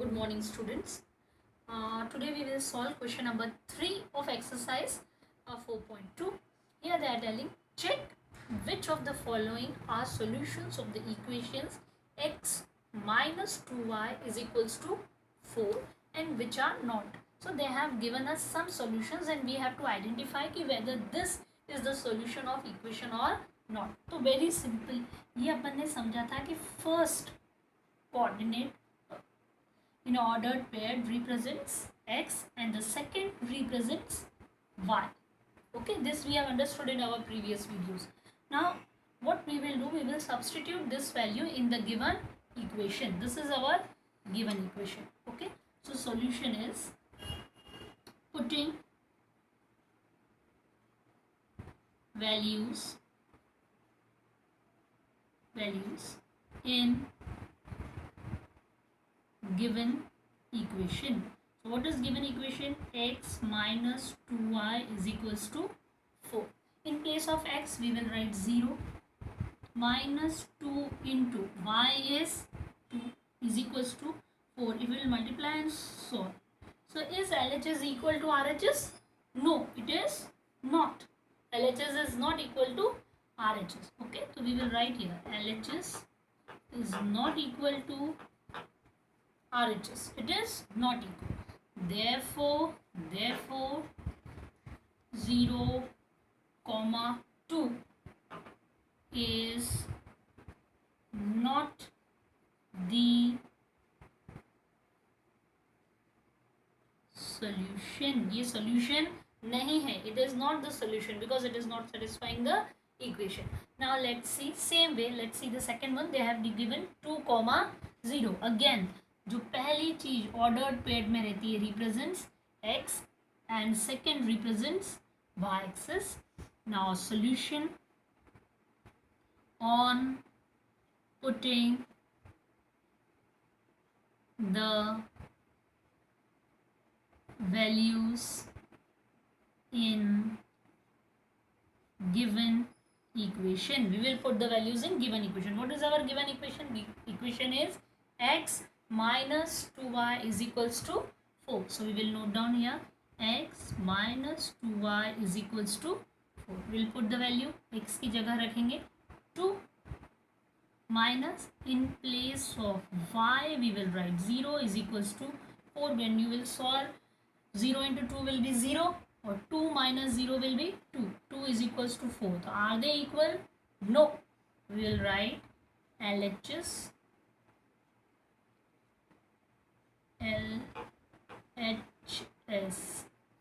Good morning, students. Today we will solve question number 3 of exercise 4.2. Here they are telling, check which of the following are solutions of the equations x minus 2y is equals to 4 and which are not. So they have given us some solutions and we have to identify ki whether this is the solution of equation or not. तो very simple, ये अपन ने समझा था कि first coordinate in ordered pair represents x and the second represents y. Okay, this we have understood in our previous videos. Now what we will do, we will substitute this value in the given equation. This is our given equation. Okay, so solution is putting values in given equation. So what is given equation? X minus 2y is equals to 4. In place of x we will write 0. Minus 2 into y is 2 is equals to 4. If we will multiply and solve. So is LHS equal to RHS? No, it is not. LHS is not equal to RHS. Okay, so we will write here LHS is not equal to RHS. It is not equal. Therefore 0, 2 is not the solution. ये solution नहीं है. It is not the solution because it is not satisfying the equation. Now let's see same way. Let's see the second one. They have given 2, 0. Again जो पहली चीज ordered paid में रहती है represents x and second represents y axis. Now solution on putting the values in given equation. We will put the values in given equation. What is our given equation? The equation is x minus 2y is equals to 4. So we will note down here x minus 2y is equals to 4. We will put the value. X की जगह रखेंगे 2 minus in place of y we will write 0 is equals to 4. When you will solve 0 into 2 will be 0 or 2 minus 0 will be 2. 2 is equals to 4. So are they equal? No. We will write LHS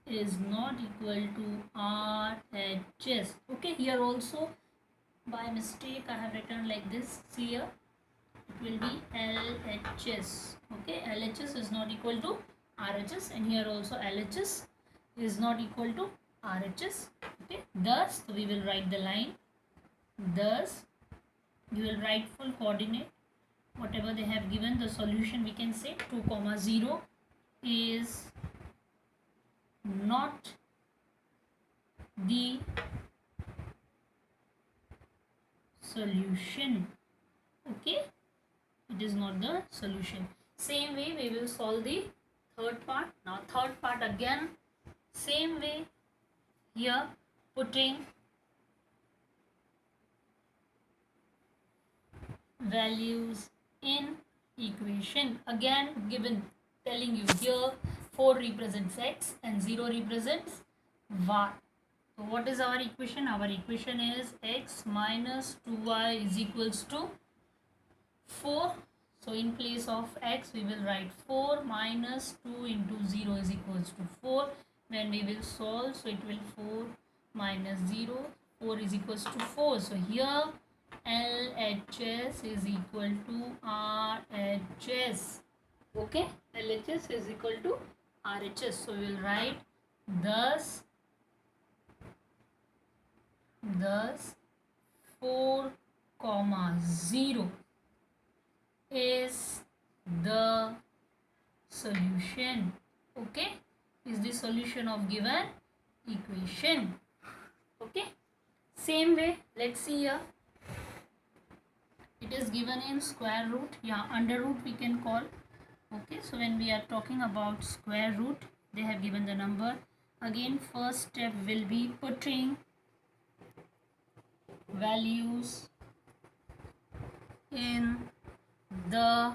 is not equal to RHS. Okay, here also by mistake I have written like this. See here, it will be LHS. Okay, LHS is not equal to RHS, and here also LHS is not equal to RHS. Okay, thus we will write the line. Thus you will write full coordinate whatever they have given. The solution we can say 2, 0 is not the solution. Okay, it is not the solution. Same way we will solve the third part. Now third part again same way. Here putting values in equation. Again given, telling you here 4 represents x and 0 represents y. So what is our equation? Our equation is x minus 2y is equals to 4. So in place of x we will write 4 minus 2 into 0 is equals to 4. When we will solve, so it will 4 minus 0, 4 is equals to 4. So here LHS is equal to RHS. Okay, LHS is equal to RHS. So we will write thus 4, 0 is the solution. Okay, is the solution of given equation. Okay, same way let's see here. It is given in square root, yeah, under root we can call. Okay, so when we are talking about square root, they have given the number. Again, first step will be putting values in the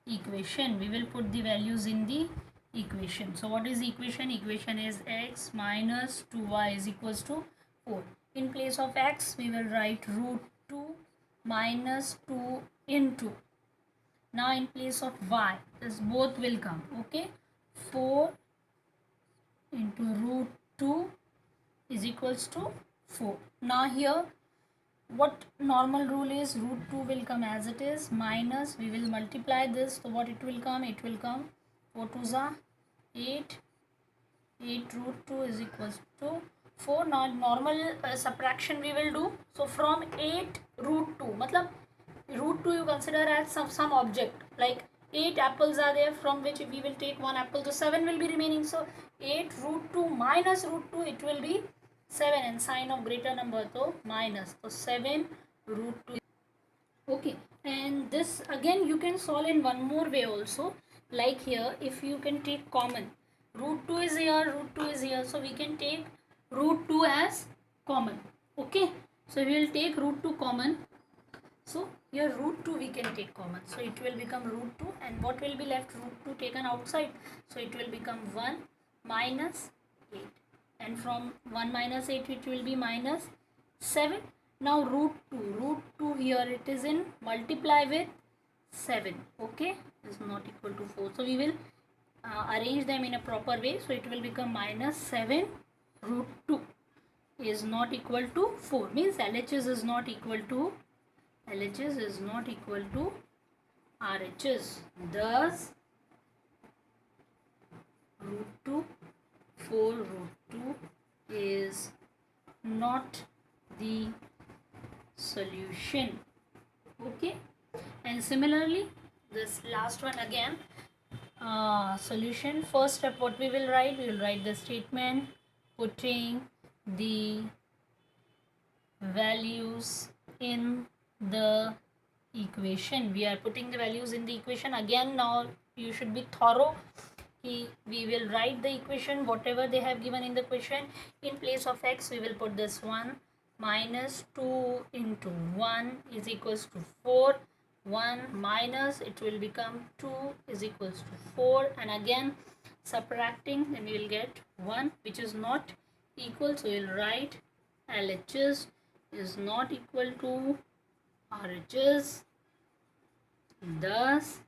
equation. We will put the values in the equation. So what is the equation? Equation is x minus 2y is equals to 4. In place of x, we will write root 2 minus 2 into. Now in place of y, this both will come. Okay, 4 into root 2 is equals to 4. Now here, what normal rule is, root 2 will come as it is, minus we will multiply this, so what it will come, 4 2s are 8, 8 root 2 is equals to 4. Now normal subtraction we will do. So from 8 root 2, matlab root 2 you consider as some object, like 8 apples are there, from which we will take one apple, so 7 will be remaining. So 8 root 2 minus root 2, it will be 7, and sign of greater number, so minus, so 7 root 2. Okay, and this again you can solve in one more way also, like here if you can take common, root 2 is here, root 2 is here, so we can take root 2 as common. Okay, so we will take root 2 common. So here root 2 we can take common, so it will become root 2, and what will be left, root 2 taken outside, so it will become 1 minus 8, and from 1 minus 8 it will be minus 7. Now root 2 here it is in multiply with 7, okay, is not equal to 4, so we will arrange them in a proper way, so it will become minus 7 root 2 is not equal to 4, means LHS is not equal to LHS is not equal to RHS. Thus, root 2, 4 root 2 is not the solution. Okay. And similarly, this last one again, solution. First step, what we will write? We will write the statement, putting the values in the equation. We are putting the values in the equation. Again, now you should be thorough. We will write the equation whatever they have given in the question. In place of x, we will put this 1 minus 2 into 1 is equals to 4. 1 minus, it will become 2 is equals to 4, and again subtracting, then we will get 1 which is not equal, so we will write LHS is not equal to RHS. Thus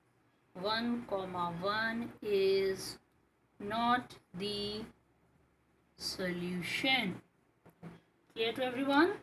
1 comma 1 is not the solution. Clear to everyone?